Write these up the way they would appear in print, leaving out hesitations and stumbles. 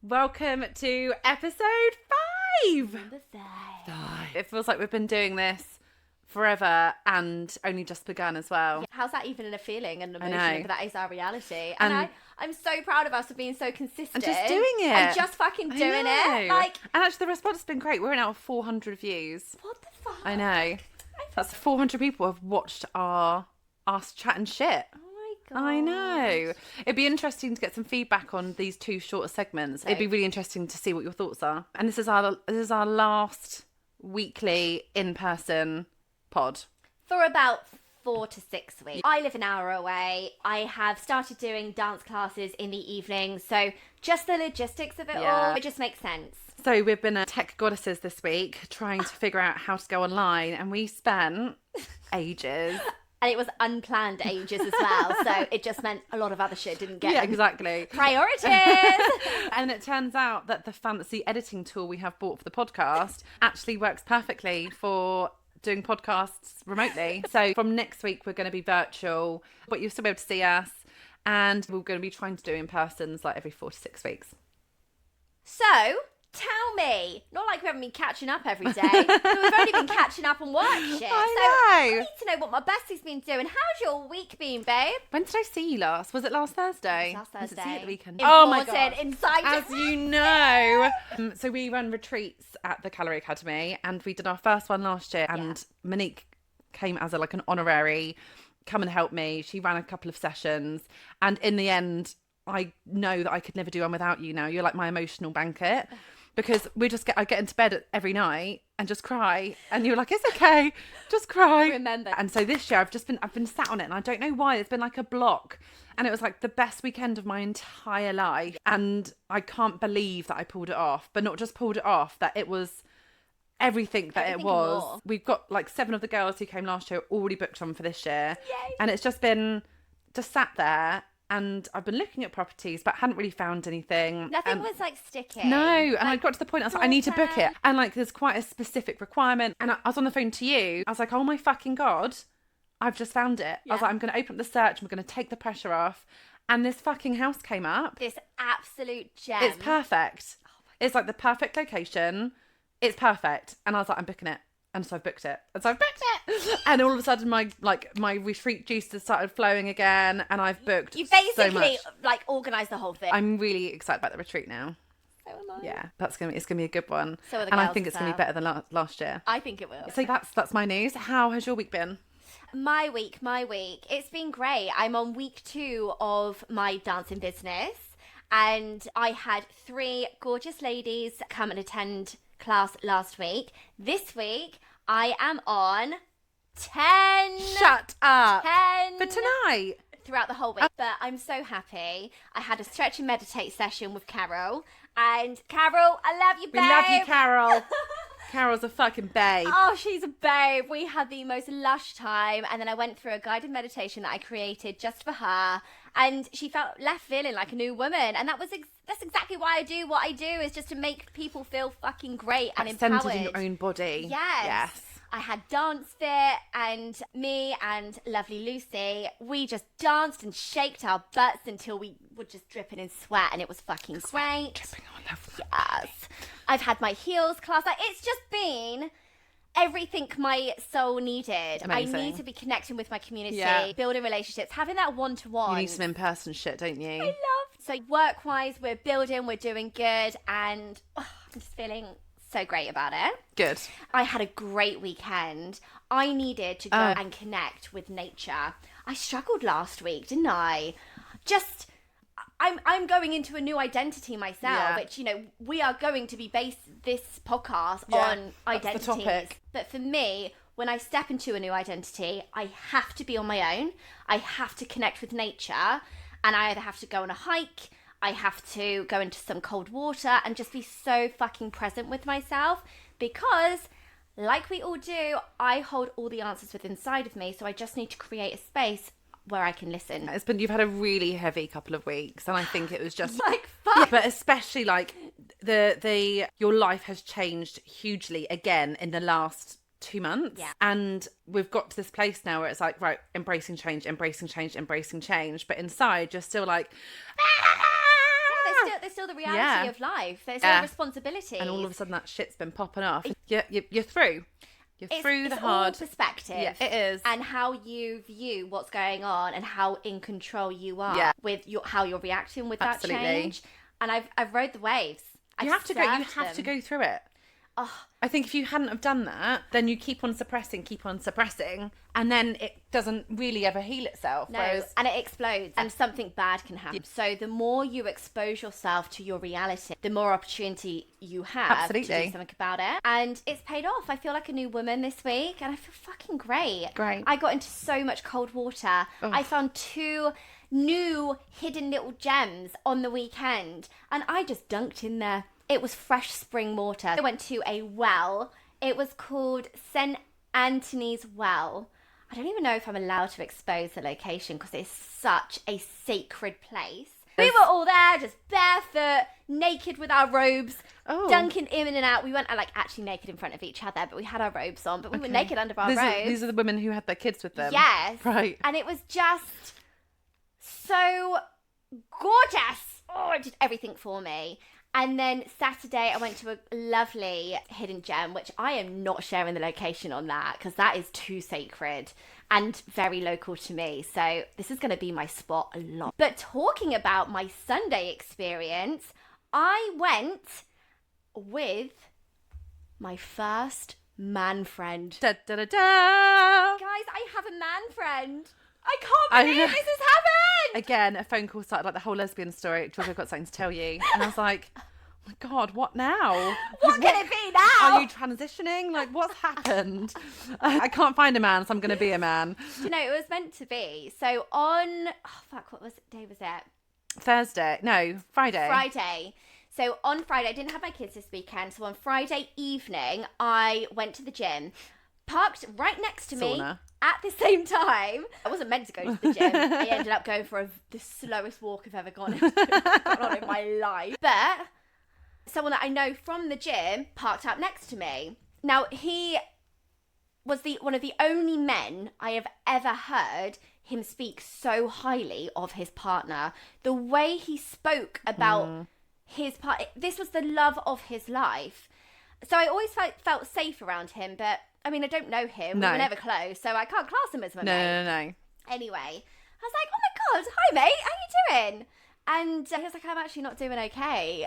Welcome to episode 5. Number 5. It feels like we've been doing this forever and only just begun as well. How's that even a feeling and emotion? know. But that is our reality. And I'm so proud of us for being so consistent. And just doing it. And just fucking doing it. Like, and actually the response has been great. We're now at 400 views. what the fuck? I know. That's 400 people have watched us chat and shit. Oh my God. I know. It'd be interesting to get some feedback on these 2 shorter segments. It'd be really interesting to see what your thoughts are. And this is our last weekly in-person pod. For about 4 to 6 weeks. I live an hour away. I have started doing dance classes in the evening. So just the logistics of it all, it just makes sense. So we've been tech goddesses this week trying to figure out how to go online, and we spent ages. And it was unplanned ages as well. So it just meant a lot of other shit didn't get Exactly. priorities. And it turns out that the fancy editing tool we have bought for the podcast actually works perfectly for doing podcasts remotely. So from next week, we're going to be virtual, but you'll still be able to see us. And we're going to be trying to do in-persons like every 4 to 6 weeks. So, tell me, not like we haven't been catching up every day, but we've only been catching up on work shit. I need to know what my bestie's been doing. How's your week been, babe? When did I see you last? Was it last Thursday? Last Thursday. Was it see you at the weekend? Oh my God. Inside As you know. So we run retreats at the Calorie Academy, and we did our first one last year, and Monique came as an honorary, come and help me. She ran a couple of sessions, and in the end, I know that I could never do one without you now. You're like my emotional blanket. Because I get into bed every night and just cry, and you're like, it's okay, just cry. Remember. And so this year I've been sat on it, and I don't know why, it's been like a block, and it was like the best weekend of my entire life, and I can't believe that I pulled it off. But not just pulled it off, that it was everything that it was. More. We've got like 7 of the girls who came last year already booked on for this year. Yay. And it's just sat there. And I've been looking at properties, but hadn't really found anything. Nothing was like sticking. No, and I got to the point, I was like, I need to book it. And like, there's quite a specific requirement. And I was on the phone to you. I was like, oh my fucking God, I've just found it. I was like, I'm going to open up the search. I'm going to take the pressure off. And this fucking house came up. This absolute gem. It's perfect. It's like the perfect location. It's perfect. And I was like, I'm booking it. And so I've booked it. And all of a sudden my retreat juices started flowing again, and I've booked You basically so much. like organised the whole thing. I'm really excited about the retreat now. So am I. Yeah, it's gonna be a good one. So are the and I girls think as it's gonna be better than last year. I think it will. So that's my news. How has your week been? My week. It's been great. I'm on week 2 of my dancing business, and I had 3 gorgeous ladies come and attend class last week. This week, I am on 10. Shut up. 10. For tonight. Throughout the whole week. But I'm so happy. I had a stretch and meditate session with Carol. And Carol, I love you, babe. We love you, Carol. Carol's a fucking babe. Oh, she's a babe. We had the most lush time. And then I went through a guided meditation that I created just for her. And she left feeling like a new woman. And that's exactly why I do what I do, is just to make people feel fucking great and empowered. Centered in your own body. Yes. I had Dance Fit, and me and lovely Lucy, we just danced and shaked our butts until we were just dripping in sweat, and it was fucking great. Dripping on lovely. Yes. I've had my heels class. Like, it's just been everything my soul needed. Amazing. I need to be connecting with my community, Yeah. building relationships, having that one-to-one. You need some in-person shit, don't you? I love. So work-wise, we're building, we're doing good, and I'm just feeling so great about it. Good. I had a great weekend. I needed to go and connect with nature. I struggled last week, didn't I? I'm going into a new identity myself, which, we are going to be based this podcast on identities. The topic. But for me, when I step into a new identity, I have to be on my own. I have to connect with nature, and I either have to go on a hike, I have to go into some cold water and just be so fucking present with myself, because like we all do, I hold all the answers within inside of me. So I just need to create a space where I can listen. You've had a really heavy couple of weeks, and I think it was just like, fuck. Yeah, but especially like your life has changed hugely again in the last 2 months. Yeah. And we've got to this place now where it's like, right, embracing change. But inside you're still like, There's still the reality Yeah. of life. There's still responsibility. And all of a sudden that shit's been popping off. You're through. You're through the hard. It's all perspective. Yeah, it is. And how you view what's going on and how in control you are with how you're reacting with that change. And I've rode the waves. You have to go through it. Oh. I think if you hadn't have done that, then you keep on suppressing, and then it doesn't really ever heal itself. No, and it explodes, and something bad can happen. So the more you expose yourself to your reality, the more opportunity you have to do something about it. And it's paid off. I feel like a new woman this week, and I feel fucking great. I got into so much cold water. I found 2 new hidden little gems on the weekend, and I just dunked in there. It was fresh spring water. I went to a well. It was called St. Anthony's Well. I don't even know if I'm allowed to expose the location because it's such a sacred place. We were all there, just barefoot, naked with our robes, dunking in and out. We weren't actually naked in front of each other, but we had our robes on, but we were naked under our robes. These are the women who had their kids with them. Yes. Right. And it was just so gorgeous. Oh, it did everything for me. And then Saturday, I went to a lovely hidden gem, which I am not sharing the location on that because that is too sacred and very local to me. So this is going to be my spot a lot. But talking about my Sunday experience, I went with my first man friend. Da, da, da, da. Guys, I have a man friend. I can't believe this has happened. Again, a phone call started like the whole lesbian story. George, I've got something to tell you. And I was like, oh my God, what now? What can it be now? Are you transitioning? Like, what's happened? I can't find a man, so I'm going to be a man. You know, it was meant to be. So on, what day was it? Thursday. No, Friday. Friday. So on Friday, I didn't have my kids this weekend. So on Friday evening, I went to the gym, parked right next to me. Sauna. At the same time, I wasn't meant to go to the gym. I ended up going for the slowest walk I've ever gone on in my life. But someone that I know from the gym parked up next to me. Now, he was one of the only men I have ever heard him speak so highly of his partner. The way he spoke about his partner, this was the love of his life. So I always felt safe around him, but I mean, I don't know him. No. We were never close, so I can't class him as my mate. No. Anyway, I was like, oh my God, hi mate, how you doing? And he was like, I'm actually not doing okay.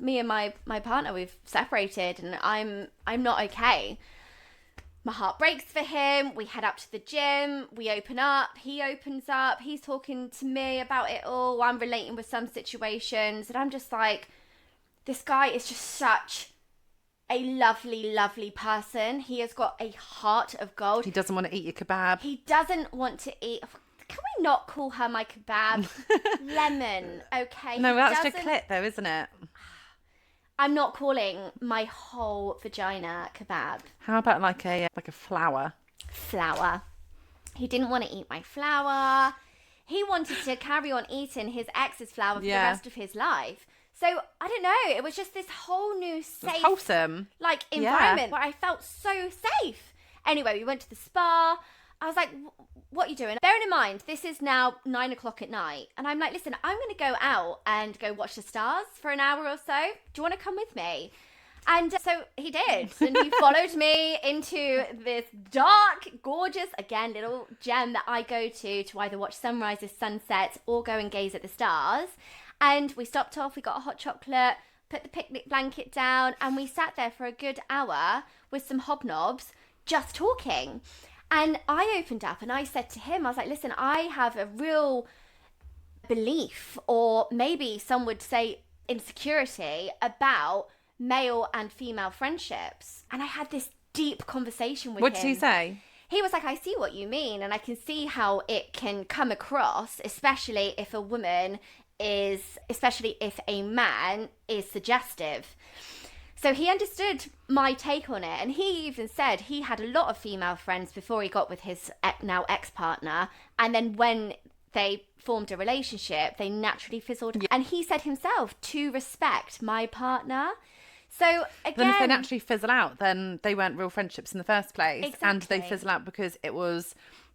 Me and my partner, we've separated and I'm not okay. My heart breaks for him. We head up to the gym. We open up. He opens up. He's talking to me about it all. I'm relating with some situations. And I'm just like, this guy is just such a lovely, lovely person. He has got a heart of gold. He doesn't want to eat your kebab. He doesn't want to eat... Can we not call her my kebab? Lemon, okay? No, that's just a clit though, isn't it? I'm not calling my whole vagina kebab. How about like a flower? Flower. He didn't want to eat my flower. He wanted to carry on eating his ex's flower for the rest of his life. So, I don't know, it was just this whole new safe, wholesome, environment where I felt so safe. Anyway, we went to the spa. I was like, what are you doing? Bearing in mind, this is now 9 o'clock at night. And I'm like, listen, I'm going to go out and go watch the stars for an hour or so. Do you want to come with me? And so he did. And he followed me into this dark, gorgeous, again, little gem that I go to either watch sunrises, sunsets, or go and gaze at the stars. And we stopped off, we got a hot chocolate, put the picnic blanket down, and we sat there for a good hour with some hobnobs, just talking. And I opened up and I said to him, I was like, listen, I have a real belief, or maybe some would say insecurity, about male and female friendships. And I had this deep conversation with him. What did he say? He was like, I see what you mean, and I can see how it can come across, especially if a man is suggestive. So he understood my take on it, and he even said he had a lot of female friends before he got with his now ex-partner, and then when they formed a relationship, they naturally fizzled. Yeah. And he said himself, to respect my partner. So again, then if they naturally fizzle out, then they weren't real friendships in the first place. Exactly. And they fizzle out because it was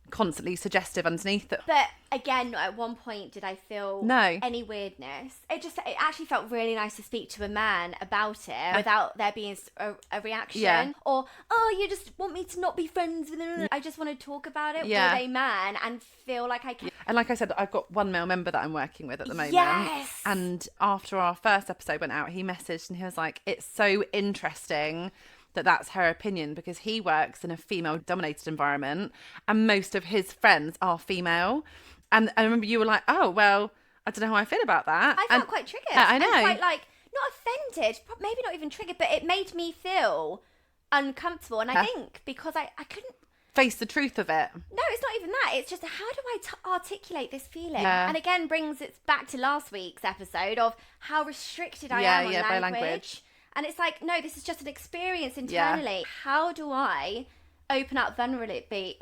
constantly suggestive underneath it. But again, at one point did I feel No. any weirdness. It actually felt really nice to speak to a man about it without there being a reaction. Yeah. Or, oh, you just want me to not be friends with him. I just want to talk about it with a man and feel like I can. And like I said, I've got one male member that I'm working with at the moment. Yes. And after our first episode went out, he messaged and he was like, it's so interesting that that's her opinion, because he works in a female dominated environment and most of his friends are female. And I remember you were like, oh, well, I don't know how I feel about that. I felt quite triggered. I know. And quite like, not offended, maybe not even triggered, but it made me feel uncomfortable. And I think because I couldn't face the truth of it. No, it's not even that. It's just, how do I articulate this feeling? Yeah. And again, brings it back to last week's episode of how restricted I am on by language. And it's like, no, this is just an experience internally. Yeah. How do I open up vulnerability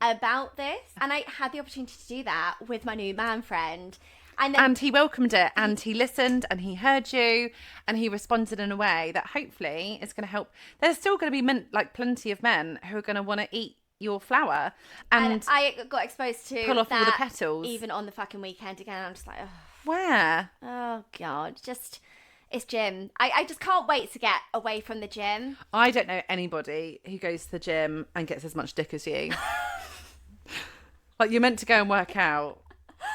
about this? And I had the opportunity to do that with my new man friend. And he welcomed it, and he listened, and he heard you, and he responded in a way that hopefully is going to help. There's still going to be plenty of men who are going to want to eat your flower. And I got exposed to pull off all the petals. Even on the fucking weekend again. I'm just like, oh. Where? Oh, God. It's gym. I just can't wait to get away from the gym. I don't know anybody who goes to the gym and gets as much dick as you. Like, you're meant to go and work out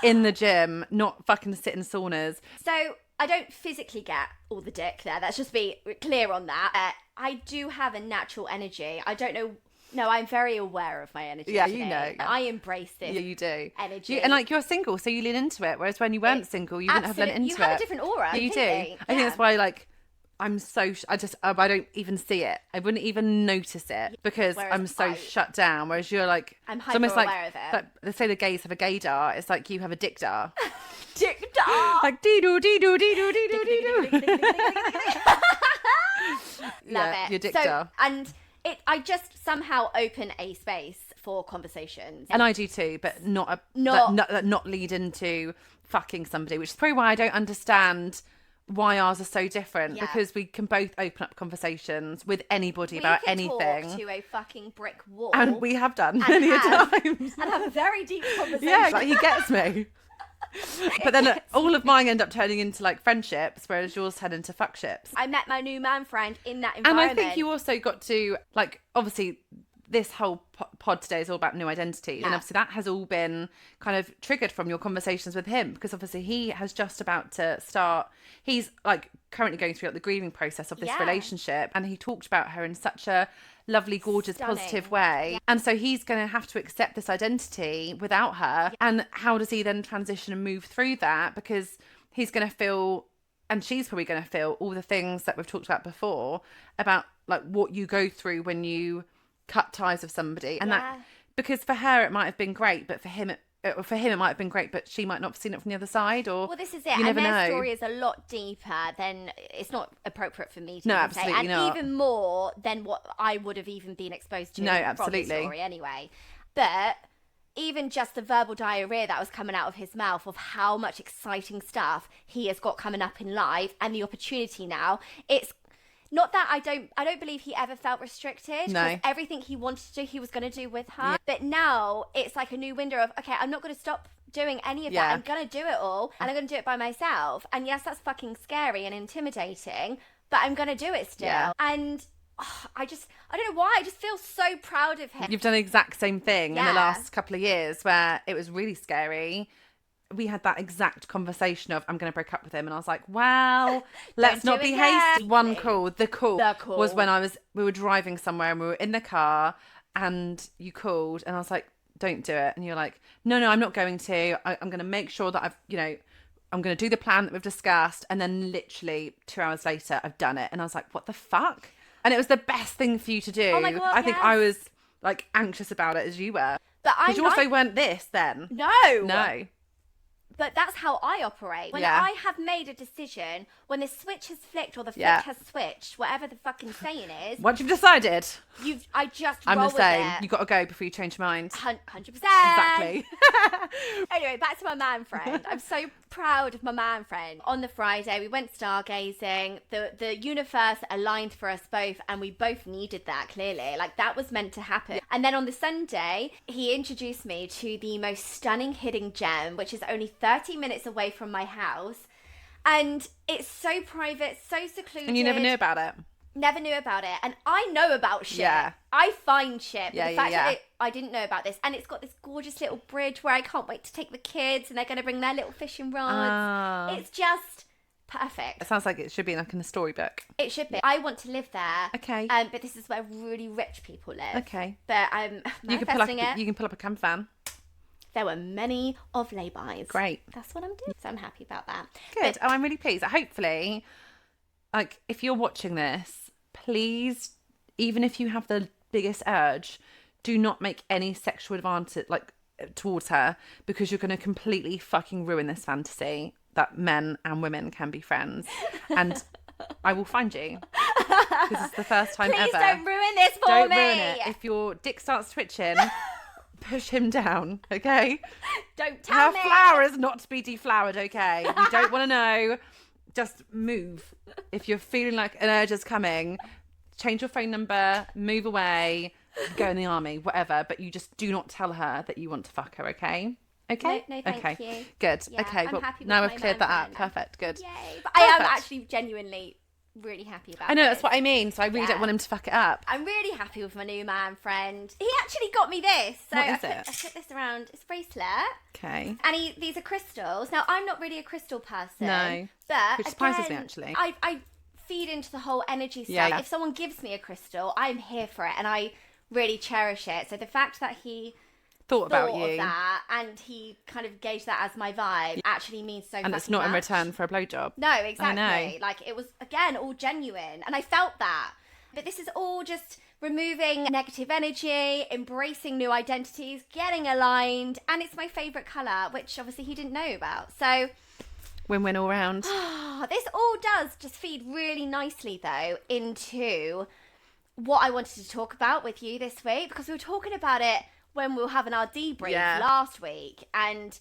in the gym, not fucking sit in saunas. So I don't physically get all the dick there. Let's just be clear on that. I do have a natural energy. I don't know. No, I'm very aware of my energy. Yeah, today. you know. I embrace this. Yeah, you do. Energy. And like, you're single, so you lean into it. Whereas when you weren't single, you wouldn't have leaned into it. You have a different aura. Yeah, you do. Yeah. I think that's why, like, I'm so I don't even see it. I wouldn't even notice it because I'm so shut down. Whereas you're like, I'm hyper aware of it. Like, let's say the gays have a gaydar. It's like you have a dickdar. Dickdar. Like dee-doo, dee-doo, dee-doo, dee-doo, dee-doo. Love it. Your dickdar. And I just somehow open a space for conversations. And I do too, but not lead into fucking somebody, which is probably why I don't understand why ours are so different, because we can both open up conversations with anybody about anything. Talk to a fucking brick wall. And we have done many a times. And have a very deep conversation. Yeah, like, he gets me. But then all of mine end up turning into like friendships, whereas yours turn into fuckships. I met my new man friend in that environment. And I think you also got to, like, obviously this whole pod today is all about new identities. And obviously that has all been kind of triggered from your conversations with him, because obviously he has just about to start, he's like currently going through like the grieving process of this relationship, and he talked about her in such a lovely, gorgeous, positive way. Yeah. And so he's going to have to accept this identity without her. Yeah. And how does he then transition and move through that? Because he's going to feel, and she's probably going to feel all the things that we've talked about before about like what you go through when you cut ties with somebody. And that, because for her it might have been great, but for him it might have been great, but she might not have seen it from the other side. Or well, this is it. You never and their know. Story is a lot deeper than, it's not appropriate for me to No, even absolutely say, and not. even more than what I would have even been exposed to. No, from absolutely. the story anyway. But even just the verbal diarrhea that was coming out of his mouth of how much exciting stuff he has got coming up in life, and the opportunity now, it's not that I don't believe he ever felt restricted. No. Everything he wanted to do, he was going to do with her. Yeah. But now it's like a new window of, okay, I'm not going to stop doing any of that. I'm going to do it all, and I'm going to do it by myself. And yes, that's fucking scary and intimidating, but I'm going to do it still. Yeah. And I don't know why, I just feel so proud of him. You've done the exact same thing in the last couple of years where it was really scary. We had that exact conversation of, I'm going to break up with him. And I was like, well, let's not be hasty. The call was when we were driving somewhere and we were in the car and you called and I was like, don't do it. And you're like, no, I'm not going to. I'm going to make sure that I'm going to do the plan that we've discussed. And then literally 2 hours later, I've done it. And I was like, what the fuck? And it was the best thing for you to do. Oh my God, I think I was like anxious about it as you were. But because you also weren't this then. No. But that's how I operate. When Yeah. I have made a decision, when the switch has flicked or the flick Yeah. has switched, whatever the fucking saying is, Once you've decided, I just I'm roll the same. with it. You got to go before you change your mind. 100%. Exactly. Anyway, back to my man friend. I'm so proud of my man friend. On the Friday, we went stargazing. The universe aligned for us both, and we both needed that, clearly. Like, that was meant to happen. And then on the Sunday, he introduced me to the most stunning hidden gem, which is only 30 minutes away from my house. And it's so private, so secluded. And you never knew about it. Never knew about it. And I know about shit. Yeah. I find shit. But Yeah, the fact yeah. that I didn't know about this. And it's got this gorgeous little bridge where I can't wait to take the kids, and they're going to bring their little fishing rods. It's just perfect. It sounds like it should be like in a storybook. It should be. I want to live there. Okay. But this is where really rich people live. Okay. But I'm You can pull up. manifesting it. You can pull up a camper van. There were many of laybys. Great. That's what I'm doing. So I'm happy about that. Good. I'm really pleased. Hopefully, like, if you're watching this, please, even if you have the biggest urge, do not make any sexual advantage, like, towards her, because you're going to completely fucking ruin this fantasy that men and women can be friends. And I will find you. Because it's the first time Please ever. don't ruin this for Don't me. ruin it. If your dick starts twitching, push him down, okay? Don't tell Her me. flower is not to be deflowered, okay? You don't want to know. Just move. If you're feeling like an urge is coming, change your phone number, move away, go in the army, whatever. But you just do not tell her that you want to fuck her, okay? Okay? No, thank okay. you. Good. Yeah, okay. I'm Well, happy with now my I've cleared man that up. friend. Perfect. Good. Yay. But I am Perfect. actually genuinely really happy about I know, this. that's what I mean. So I really don't want him to fuck it up. I'm really happy with my new man friend. He actually got me this. So What is I it? put this around. It's a bracelet. Okay. And these are crystals. Now, I'm not really a crystal person. No. But Which surprises me, again, actually. I feed into the whole energy stuff. Yeah. If someone gives me a crystal, I'm here for it. And I really cherish it. So the fact that he Thought about thought you. of that and he kind of gauged that as my vibe actually means so And it's fucking not in much. return for a blowjob. No, exactly. know. Like, it was, again, all genuine. And I felt that. But this is all just removing negative energy, embracing new identities, getting aligned. And it's my favourite colour, which obviously he didn't know about. So Win-win all round. this all does just feed really nicely, though, into what I wanted to talk about with you this week. Because we were talking about it when we were having our debrief Yeah. last week, and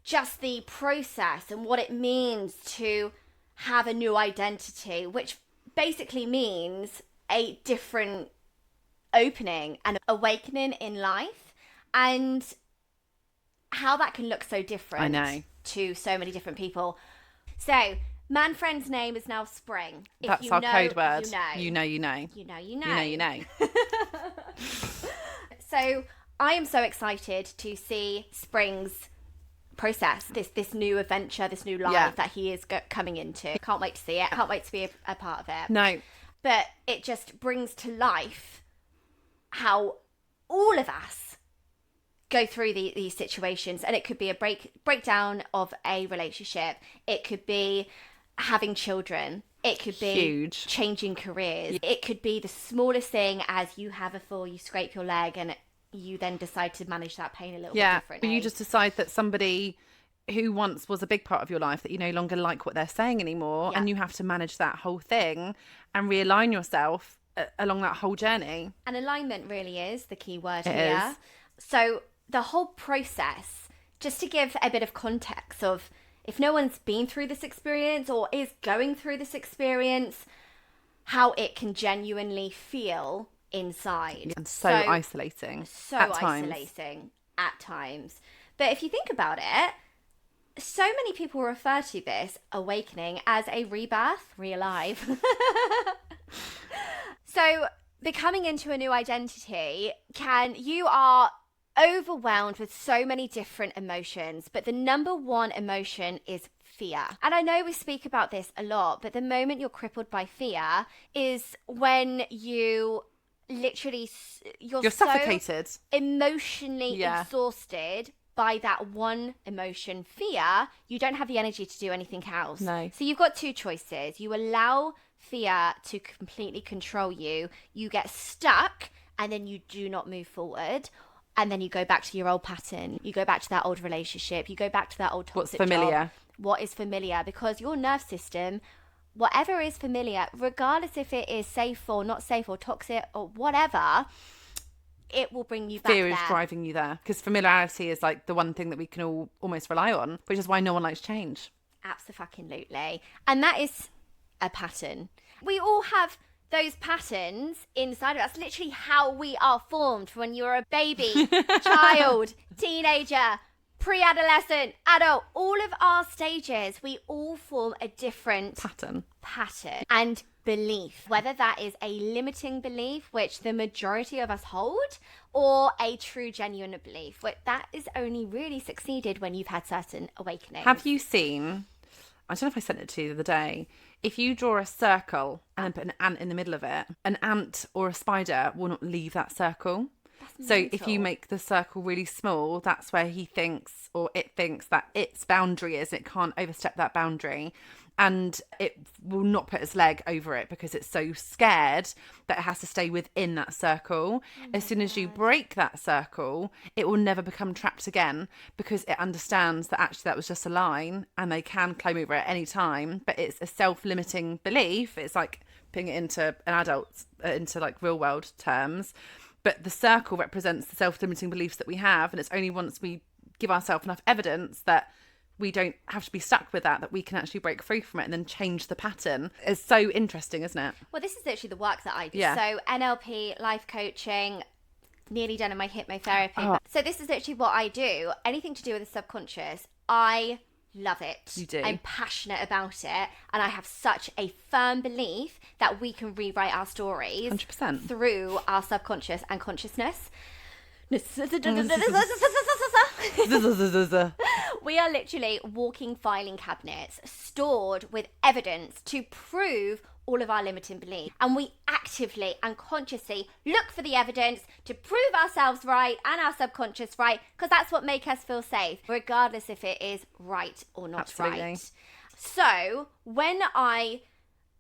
just the process and what it means to have a new identity, which basically means a different opening and awakening in life, and how that can look so different I know. to so many different people. So, man friend's name is now Spring. If That's you our know, code word. You know. You know, you know. You know, you know. You know, you know. So I am so excited to see Spring's process, this new adventure, this new life that he is coming into. Can't wait to see it. Can't wait to be a part of it. No. But it just brings to life how all of us go through these situations. And it could be a breakdown of a relationship. It could be having children. It could be Huge. changing careers. It could be the smallest thing, as you have a fall, you scrape your leg, and you then decide to manage that pain a little bit differently. but you just decide that somebody who once was a big part of your life, that you no longer like what they're saying anymore, and you have to manage that whole thing and realign yourself along that whole journey. And alignment really is the key word It here. is. So the whole process, just to give a bit of context of, if no one's been through this experience or is going through this experience, how it can genuinely feel inside. And so isolating. So at times. isolating at times. But if you think about it, so many people refer to this awakening as a rebirth, re-alive. So becoming into a new identity, you are overwhelmed with so many different emotions, but the number one emotion is fear. And I know we speak about this a lot, but the moment you're crippled by fear is when you literally, you're so suffocated. emotionally Yeah. exhausted by that one emotion, fear. You don't have the energy to do anything else. No. So you've got two choices. You allow fear to completely control you. You get stuck and then you do not move forward. and then you go back to your old pattern. You go back to that old relationship. You go back to that old toxic What's familiar? job. What is familiar? Because your nerve system, whatever is familiar, regardless if it is safe or not safe or toxic or whatever, it will bring you back Fear there. is driving you there, because familiarity is like the one thing that we can all almost rely on, which is why no one likes change. Absolutely. And that is a pattern. We all have those patterns inside of us. Literally how we are formed when you're a baby, child, teenager, pre-adolescent, adult. All of our stages, we all form a different Pattern. And belief, whether that is a limiting belief, which the majority of us hold, or a true genuine belief, which that is only really succeeded when you've had certain awakenings. Have you seen, I don't know if I sent it to you the other day, if you draw a circle and then put an ant in the middle of it, an ant or a spider will not leave that circle. So if you make the circle really small, that's where he thinks, or it thinks, that its boundary is. It can't overstep that boundary. And it will not put its leg over it because it's so scared that it has to stay within that circle. As soon as you break that circle, it will never become trapped again, because it understands that actually that was just a line and they can climb over at any time. But it's a self-limiting belief. It's like putting it into an adult, into like real world terms. But the circle represents the self-limiting beliefs that we have. And it's only once we give ourselves enough evidence that we don't have to be stuck with that we can actually break free from it and then change the pattern. It's so interesting, isn't it? Well, this is literally the work that I do. Yeah. So NLP, life coaching, nearly done in my hypnotherapy. Oh. So this is literally what I do. Anything to do with the subconscious, I love it. You do. I'm passionate about it. And I have such a firm belief that we can rewrite our stories 100%. through our subconscious and consciousness. We are literally walking filing cabinets stored with evidence to prove all of our limiting beliefs. And we actively and consciously look for the evidence to prove ourselves right and our subconscious right, because that's what makes us feel safe, regardless if it is right or not Absolutely. right. So when I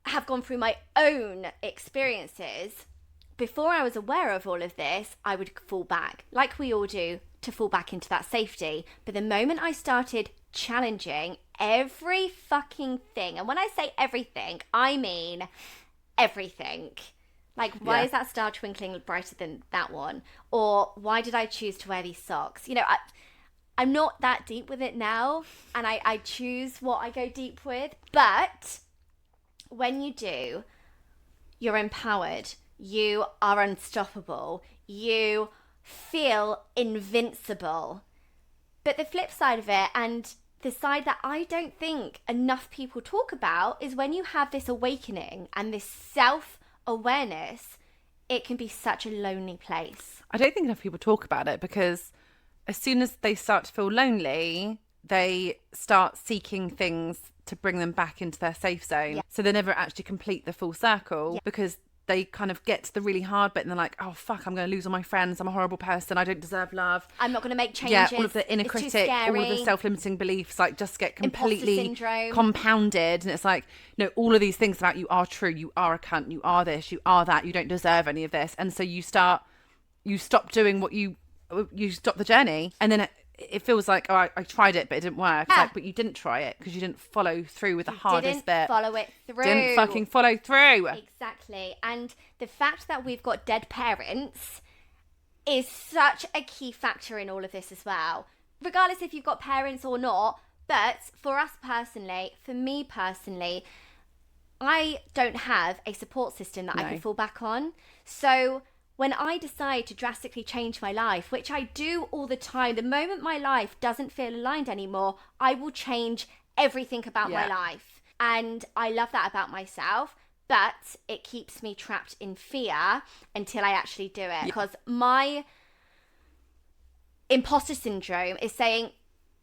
have gone through my own experiences, before I was aware of all of this, I would fall back, like we all do, to fall back into that safety. But the moment I started challenging every fucking thing, and when I say everything, I mean everything. Like, why is that star twinkling brighter than that one? Or why did I choose to wear these socks? You know, I'm not that deep with it now, and I choose what I go deep with. But when you do, you're empowered. You are unstoppable. You feel invincible. But the flip side of it, and the side that I don't think enough people talk about, is when you have this awakening and this self-awareness, it can be such a lonely place. I don't think enough people talk about it, because as soon as they start to feel lonely, they start seeking things to bring them back into their safe zone. Yeah. So they never actually complete the full circle, because they kind of get to the really hard bit and they're like, oh fuck, I'm going to lose all my friends, I'm a horrible person, I don't deserve love, I'm not going to make changes. Yeah, all of the inner It's too critic, all of the scary. self-limiting beliefs like just get Imposter completely syndrome. compounded. And it's like, no, all of these things about you are true, you are a cunt, you are this, you are that, you don't deserve any of this. And so you stop doing what you stop the journey, and then it feels like, oh, I tried it but it didn't work. It's like, but you didn't try it because you didn't follow through with the hardest bit. Follow it through. Didn't fucking follow through. Exactly. And the fact that we've got dead parents is such a key factor in all of this as well. Regardless if you've got parents or not, but for us personally, for me personally, I don't have a support system that I can fall back on. So when I decide to drastically change my life, which I do all the time, the moment my life doesn't feel aligned anymore, I will change everything about my life. And I love that about myself, but it keeps me trapped in fear until I actually do it. Because my imposter syndrome is saying,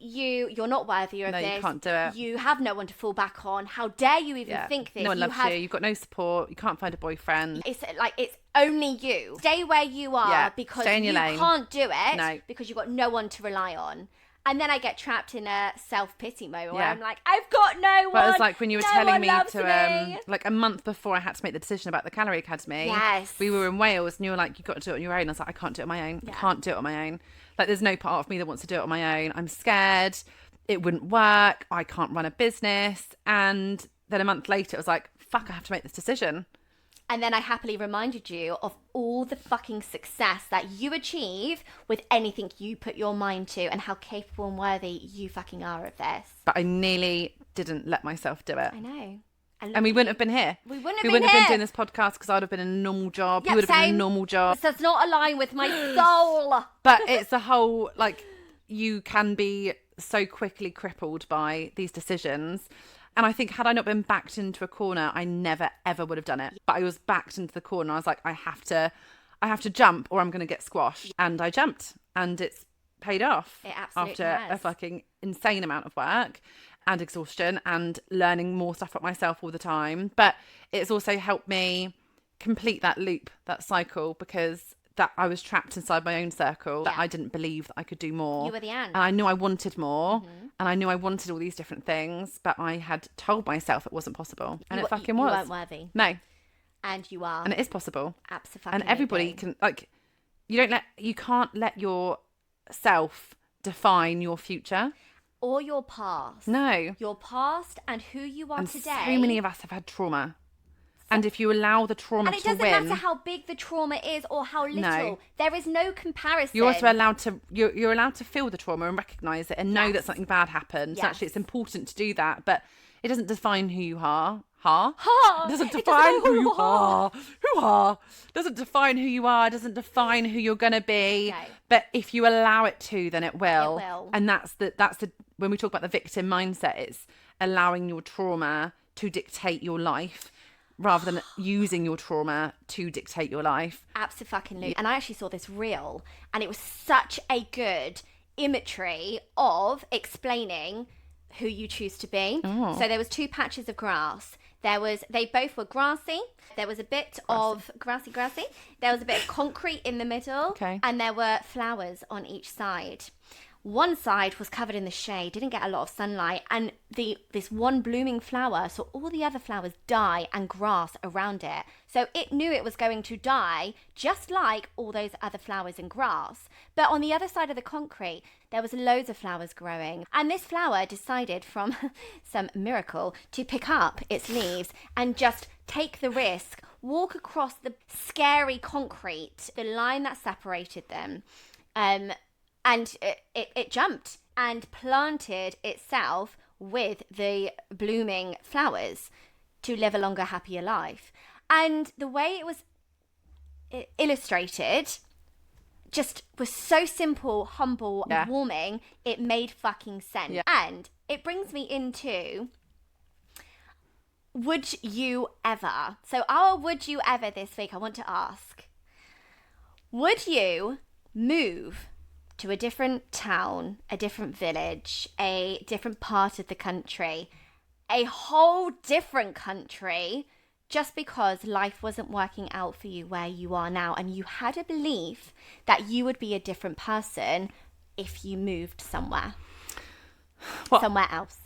you're not worthy of this. No, you can't do it. You have no one to fall back on. How dare you even think this? No one loves you. You've got no support. You can't find a boyfriend. It's like, it's only you. Stay where you are because Stay in you your lane. can't do it No. because you've got no one to rely on. And then I get trapped in a self-pity moment where Yeah. I'm like, I've got no one. Well, it's like when you were no telling one me loves to, me. like a month before I had to make the decision about the Calorie Academy. Yes. We were in Wales and you were like, you've got to do it on your own. I was like, I can't do it on my own. I can't do it on my own. Like, there's no part of me that wants to do it on my own. I'm scared. It wouldn't work. I can't run a business. And then a month later, it was like, fuck, I have to make this decision. And then I happily reminded you of all the fucking success that you achieve with anything you put your mind to and how capable and worthy you fucking are of this. But I nearly didn't let myself do it. I know. And we wouldn't have been here. We wouldn't have been doing this podcast because I'd have been in a normal job. Yep, you would have been in same. a normal job. This does not align with my soul. But it's a whole, like, you can be so quickly crippled by these decisions. And I think had I not been backed into a corner, I never, ever would have done it. But I was backed into the corner. I was like, I have to jump or I'm going to get squashed. And I jumped and it's paid off. It absolutely after has. a fucking insane amount of work and exhaustion and learning more stuff about myself all the time. But it's also helped me complete that loop, that cycle, because that I was trapped inside my own circle, that I didn't believe that I could do more. You were the ant. And I knew I wanted more, and I knew I wanted all these different things, but I had told myself it wasn't possible. And it fucking was. You weren't worthy. No. And you are. And it is possible. Absolutely. And everybody can, like, you can't let yourself define your future. Or your past. No. Your past and who you are And today. so many of us have had trauma. And if you allow the trauma and it to doesn't win, matter how big the trauma is or how little. No. There is no comparison. you're also allowed to you're allowed to feel the trauma and recognise it and know Yes. that something bad happened. So Yes. actually, it's important to do that, but it doesn't define who you are. It doesn't It define doesn't who know you who are. Who are? Doesn't define who you are. Doesn't define who you're gonna be. No. But if you allow it to, then it will. It will. And that's the when we talk about the victim mindset, it's allowing your trauma to dictate your life rather than using your trauma to dictate your life. Absolutely. And I actually saw this reel, and it was such a good imagery of explaining who you choose to be. Oh. So there was 2 patches of grass. They both were grassy. There was a bit of grassy. There was a bit of concrete in the middle. Okay. And there were flowers on each side. One side was covered in the shade, didn't get a lot of sunlight, and this one blooming flower saw all the other flowers die and grass around it. So it knew it was going to die, just like all those other flowers and grass. But on the other side of the concrete, there was loads of flowers growing. And this flower decided, from some miracle, to pick up its leaves and just take the risk, walk across the scary concrete, the line that separated them, and it jumped and planted itself with the blooming flowers to live a longer, happier life. And the way it was illustrated just was so simple, humble, and warming. It made fucking sense. Yeah. And it brings me into, would you ever? So our would you ever this week, I want to ask, would you move to a different town, a different village, a different part of the country, a whole different country, just because life wasn't working out for you where you are now, and you had a belief that you would be a different person if you moved somewhere else?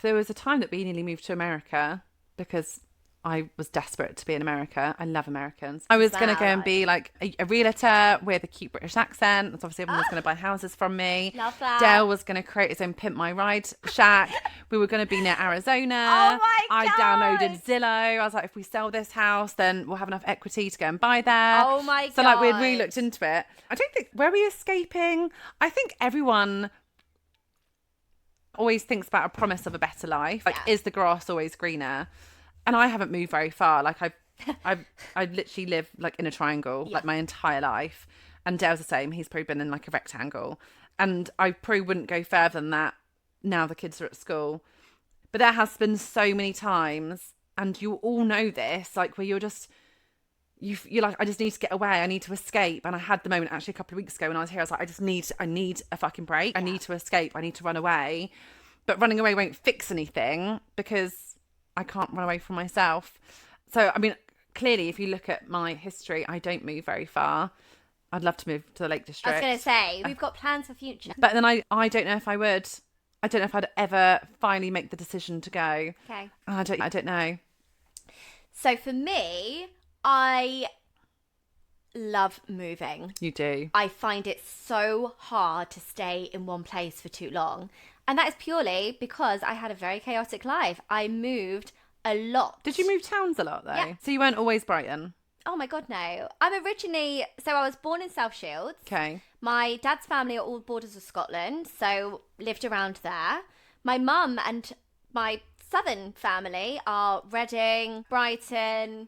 There was a time that we nearly moved to America because I was desperate to be in America. I love Americans. I was going to go and be like a realtor with a cute British accent. That's obviously everyone was going to buy houses from me. Love that. Dale was going to create his own Pimp My Ride shack. We were going to be near Arizona. Oh my I God. downloaded Zillow. I was like, if we sell this house, then we'll have enough equity to go and buy there. Oh my God. So like we'd really looked into it. I don't think, were we escaping? I think everyone always thinks about a promise of a better life. Like, is the grass always greener? And I haven't moved very far. Like I literally live like in a triangle like my entire life. And Dale's the same. He's probably been in like a rectangle. And I probably wouldn't go further than that now the kids are at school. But there has been so many times, and you all know this, like where you're like, I just need to get away. I need to escape. And I had the moment actually a couple of weeks ago when I was here. I was like, I need a fucking break. I need to escape. I need to run away. But running away won't fix anything because I can't run away from myself. So, I mean, clearly, if you look at my history, I don't move very far. I'd love to move to the Lake I District. was going to say, we've got plans for future. But then I don't know if I would. I don't know if I'd ever finally make the decision to go. Okay. I don't know. So for me, I love moving. You do. I find it so hard to stay in one place for too long. And that is purely because I had a very chaotic life. I moved a lot. Did you move towns a lot though? Yeah. So you weren't always Brighton? Oh my God, no. I'm originally, so I was born in South Shields. Okay. My dad's family are all borders of Scotland, so lived around there. My mum and my southern family are Reading, Brighton,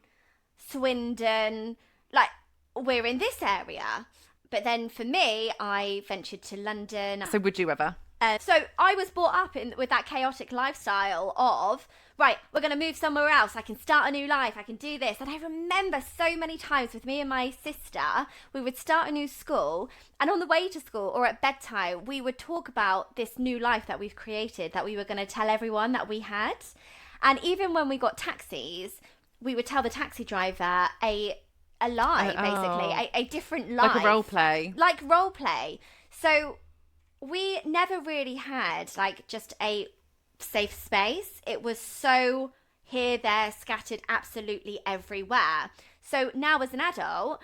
Swindon. Like, we're in this area. But then for me, I ventured to London. So would you ever? So I was brought up with that chaotic lifestyle of, right, we're going to move somewhere else. I can start a new life. I can do this. And I remember so many times with me and my sister, we would start a new school. And on the way to school or at bedtime, we would talk about this new life that we've created, that we were going to tell everyone that we had. And even when we got taxis, we would tell the taxi driver a lie, basically, a different life. Like a role play. Like role play. So we never really had like just a safe space. It was so here, there, scattered absolutely everywhere. So now as an adult,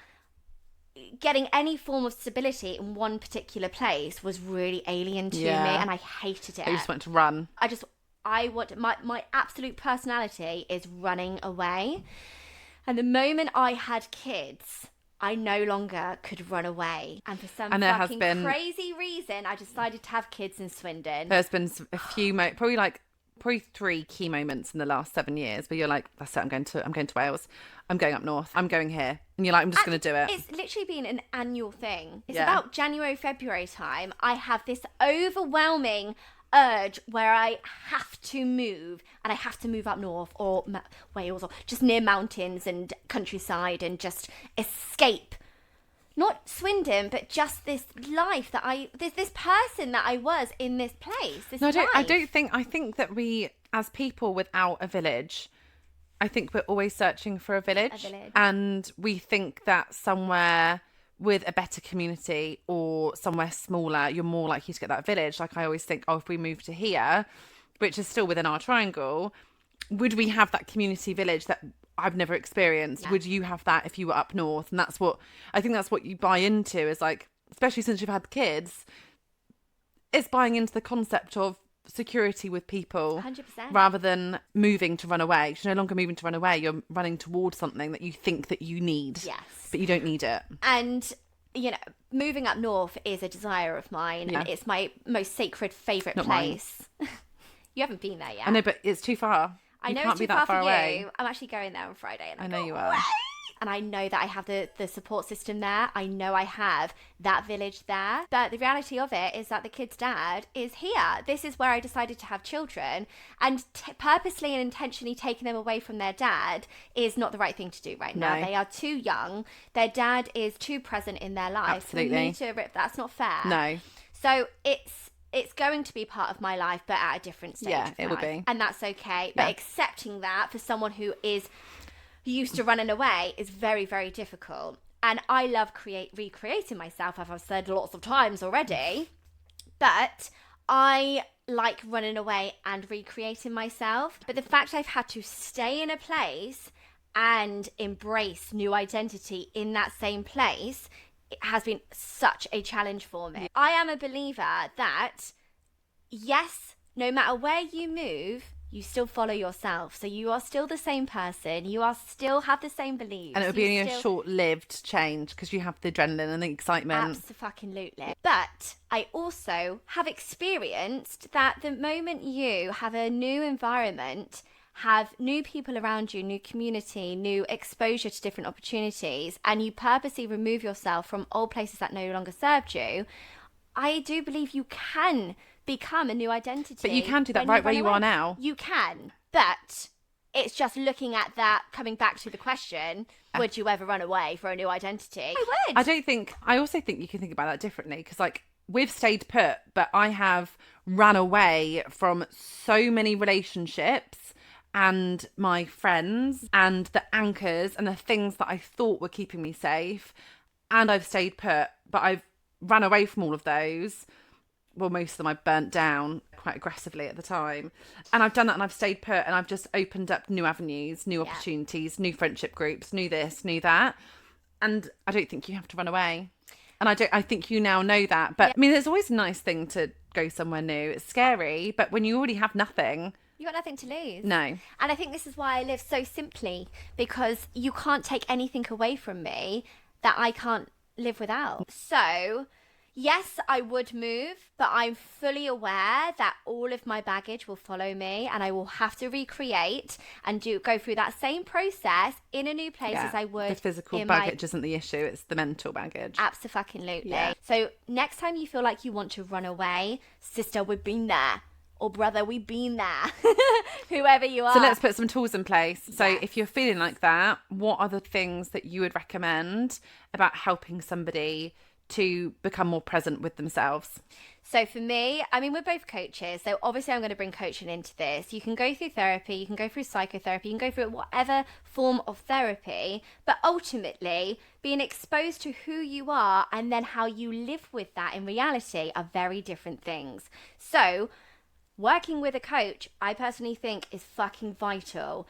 getting any form of stability in one particular place was really alien to me, and I hated it. You just wanted to run. I want my absolute personality is running away. And the moment I had kids, I no longer could run away. And for some fucking crazy reason, I decided to have kids in Swindon. There's been a few, probably 3 key moments in the last 7 years where you're like, that's it, I'm going to Wales. I'm going up north. I'm going here. And you're like, I'm just going to do it. It's literally been an annual thing. It's about January, February time. I have this overwhelming urge where I have to move, and I have to move up north or Wales or just near mountains and countryside and just escape. Not Swindon, but just this life that this person that I was in this place. I think that we, as people without a village, I think we're always searching for a village. And we think that somewhere with a better community or somewhere smaller, you're more likely to get that village. Like I always think, if we move to here, which is still within our triangle, would we have that community village that I've never experienced? Yeah. Would you have that if you were up north? And that's what you buy into, is like, especially since you've had kids, it's buying into the concept of security with people 100%. Rather than moving to run away. You're no longer moving to run away, you're running towards something that you think that you need. Yes, but you don't need it. And moving up north is a desire of mine, and it's my most sacred favorite place. You haven't been there yet. I know, but it's too far. I know can't it's too be that far for away. you. I'm actually going there on Friday, and I know you are. And I know that I have the support system there. I know I have that village there. But the reality of it is that the kid's dad is here. This is where I decided to have children. And purposely and intentionally taking them away from their dad is not the right thing to do right now. They are too young. Their dad is too present in their life. Absolutely. We need to that's not fair. No. So it's going to be part of my life, but at a different stage. Yeah, it will be. And that's okay. But accepting that for someone who is used to running away is very, very difficult. And I love recreating myself, as I've said lots of times already. But I like running away and recreating myself. But the fact I've had to stay in a place and embrace new identity in that same place, it has been such a challenge for me. I am a believer that, yes, no matter where you move, you still follow yourself. So you are still the same person. You are still have the same beliefs. And it would be a short-lived change because you have the adrenaline and the excitement. Absolutely. But I also have experienced that the moment you have a new environment, have new people around you, new community, new exposure to different opportunities, and you purposely remove yourself from old places that no longer served you, I do believe you can become a new identity. But you can do that right where you are now. You can. But it's just looking at that, coming back to the question, would you ever run away for a new identity? I would. I also think you can think about that differently, because like we've stayed put, but I have ran away from so many relationships and my friends and the anchors and the things that I thought were keeping me safe. and I've stayed put, but I've run away from all of those. Well, most of them I burnt down quite aggressively at the time. And I've done that and I've stayed put and I've just opened up new avenues, new opportunities, new friendship groups, new this, new that. And I don't think you have to run away. And I think you now know that. But I mean, it's always a nice thing to go somewhere new. It's scary, but when you already have nothing, you got nothing to lose. No. And I think this is why I live so simply, because you can't take anything away from me that I can't live without. So, yes, I would move, but I'm fully aware that all of my baggage will follow me and I will have to recreate and go through that same process in a new place as I would. The physical baggage isn't the issue, it's the mental baggage. Absolutely. Yeah. So next time you feel like you want to run away, sister, we've been there. Or brother, we've been there. Whoever you are. So let's put some tools in place. So if you're feeling like that, what are the things that you would recommend about helping somebody to become more present with themselves? So for me, I mean, we're both coaches. So obviously I'm going to bring coaching into this. You can go through therapy, you can go through psychotherapy, you can go through whatever form of therapy. But ultimately, being exposed to who you are and then how you live with that in reality are very different things. So working with a coach, I personally think, is fucking vital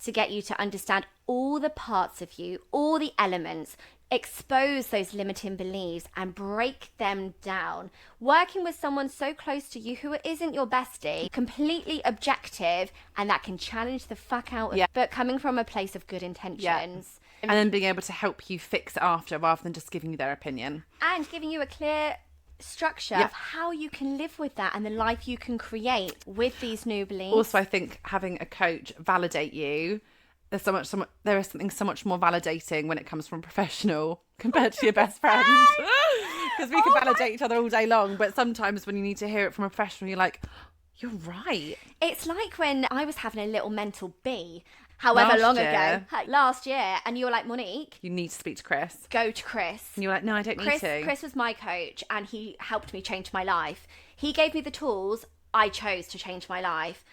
to get you to understand all the parts of you, all the elements, expose those limiting beliefs and break them down. Working with someone so close to you who isn't your bestie, completely objective, and that can challenge the fuck out of you, but coming from a place of good intentions. And then being able to help you fix it after rather than just giving you their opinion. And giving you a clear structure of how you can live with that and the life you can create with these new beliefs. Also, I think having a coach validate you, there is something so much more validating when it comes from a professional compared to your best friend. Because we can validate each other all day long, but sometimes when you need to hear it from a professional, you're like, you're right. It's like when I was having a little mental bee, however long ago, last year, and you were like, Monique, you need to speak to Chris. Go to Chris. And you're like, no, I don't need to. Chris was my coach and he helped me change my life. He gave me the tools. I chose to change my life.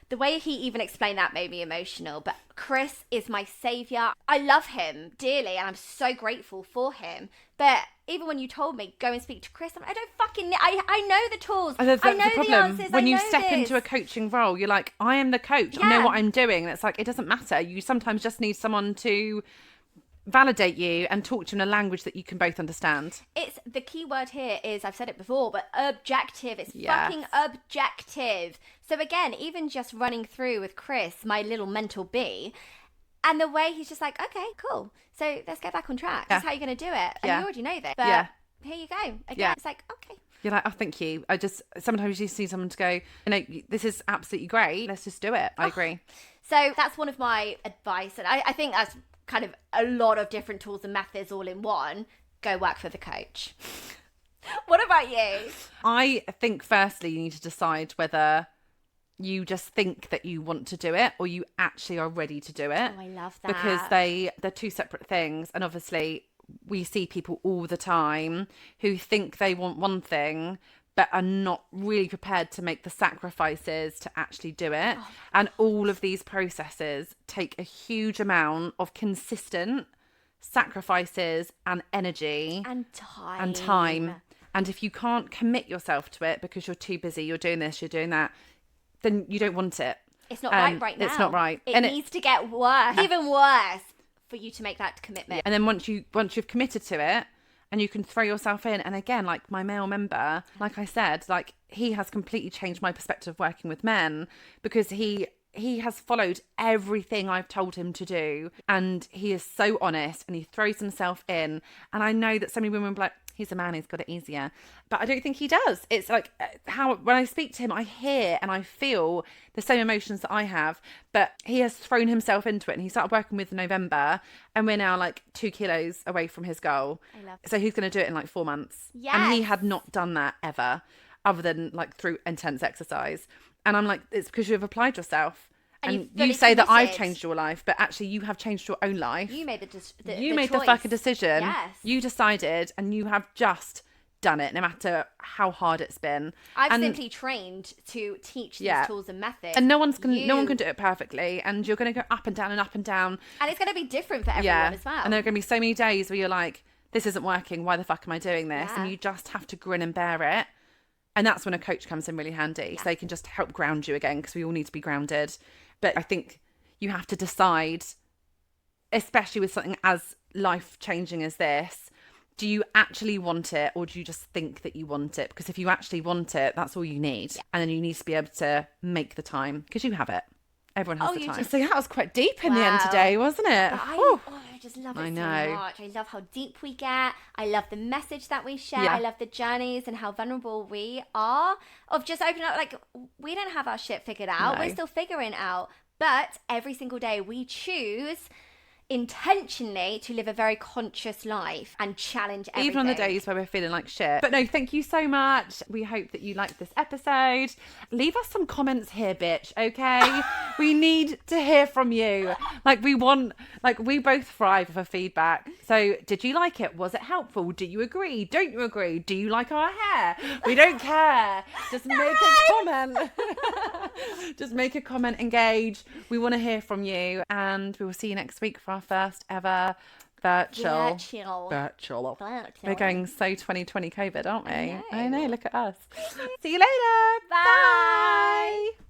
The way he even explained that made me emotional, but Chris is my savior. I love him dearly and I'm so grateful for him. But even when you told me, go and speak to Chris, I don't fucking, I know the tools. I know the answers. When you step into a coaching role, you're like, I am the coach. I know what I'm doing. And it's like, it doesn't matter. You sometimes just need someone to validate you and talk to you in a language that you can both understand. It's the key word here is, I've said it before, but objective. It's fucking objective. So again, even just running through with Chris, my little mental bee, and the way he's just like, okay, cool. So let's get back on track. That's how you're going to do it. And you already know this. But here you go. Again, it's like, okay. You're like, oh, thank you. Sometimes you just need someone to go, this is absolutely great. Let's just do it. I agree. So that's one of my advice. And I think that's kind of a lot of different tools and methods all in one. Go work for the coach. What about you? I think firstly you need to decide whether you just think that you want to do it or you actually are ready to do it. Oh, I love that. Because they're two separate things. And obviously we see people all the time who think they want one thing but are not really prepared to make the sacrifices to actually do it. And all of these processes take a huge amount of consistent sacrifices and energy and time. And if you can't commit yourself to it because you're too busy, you're doing this, you're doing that, then you don't want it. It's not right now. It's not right. It needs to get worse, even worse, for you to make that commitment. And then once you've committed to it, and you can throw yourself in. And again, like my male member, like I said, like he has completely changed my perspective of working with men because he has followed everything I've told him to do. And he is so honest and he throws himself in. And I know that so many women are like, he's a man, he's got it easier. But I don't think he does. It's like when I speak to him, I hear and I feel the same emotions that I have, but he has thrown himself into it and he started working with November and we're now like 2 kilos away from his goal. I love so he's going to do it in like 4 months. Yes. And he had not done that ever other than like through intense exercise. And I'm like, it's because you've applied yourself. And you say that I've changed your life, but actually you have changed your own life. You made the fucking decision. Yes. You decided and you have just done it, no matter how hard it's been. I've simply trained to teach these tools and methods. And no one can do it perfectly. And you're going to go up and down and up and down. And it's going to be different for everyone as well. And there are going to be so many days where you're like, this isn't working. Why the fuck am I doing this? Yeah. And you just have to grin and bear it. And that's when a coach comes in really handy. So they can just help ground you again, because we all need to be grounded. But I think you have to decide, especially with something as life-changing as this, do you actually want it, or do you just think that you want it? Because if you actually want it, that's all you need. And then you need to be able to make the time, because you have it. Everyone has the time. So that was quite deep in the end today, wasn't it? I just love it I so know. much. I love how deep we get. I love the message that we share. Yeah. I love the journeys and how vulnerable we are of just opening up. Like, we don't have our shit figured out. No. We're still figuring it out. But every single day we choose intentionally to live a very conscious life and challenge everything. Even on the days where we're feeling like shit. But no, thank you so much. We hope that you liked this episode. Leave us some comments here, bitch, okay? We need to hear from you. We both thrive for feedback. So did you like it? Was it helpful? Do you agree? Don't you agree? Do you like our hair? We don't care. Just make a comment. Just make a comment, engage. We want to hear from you, and we will see you next week for our first ever virtual. We're going so 2020 COVID, aren't we? I know. Look at us. See you later. Bye.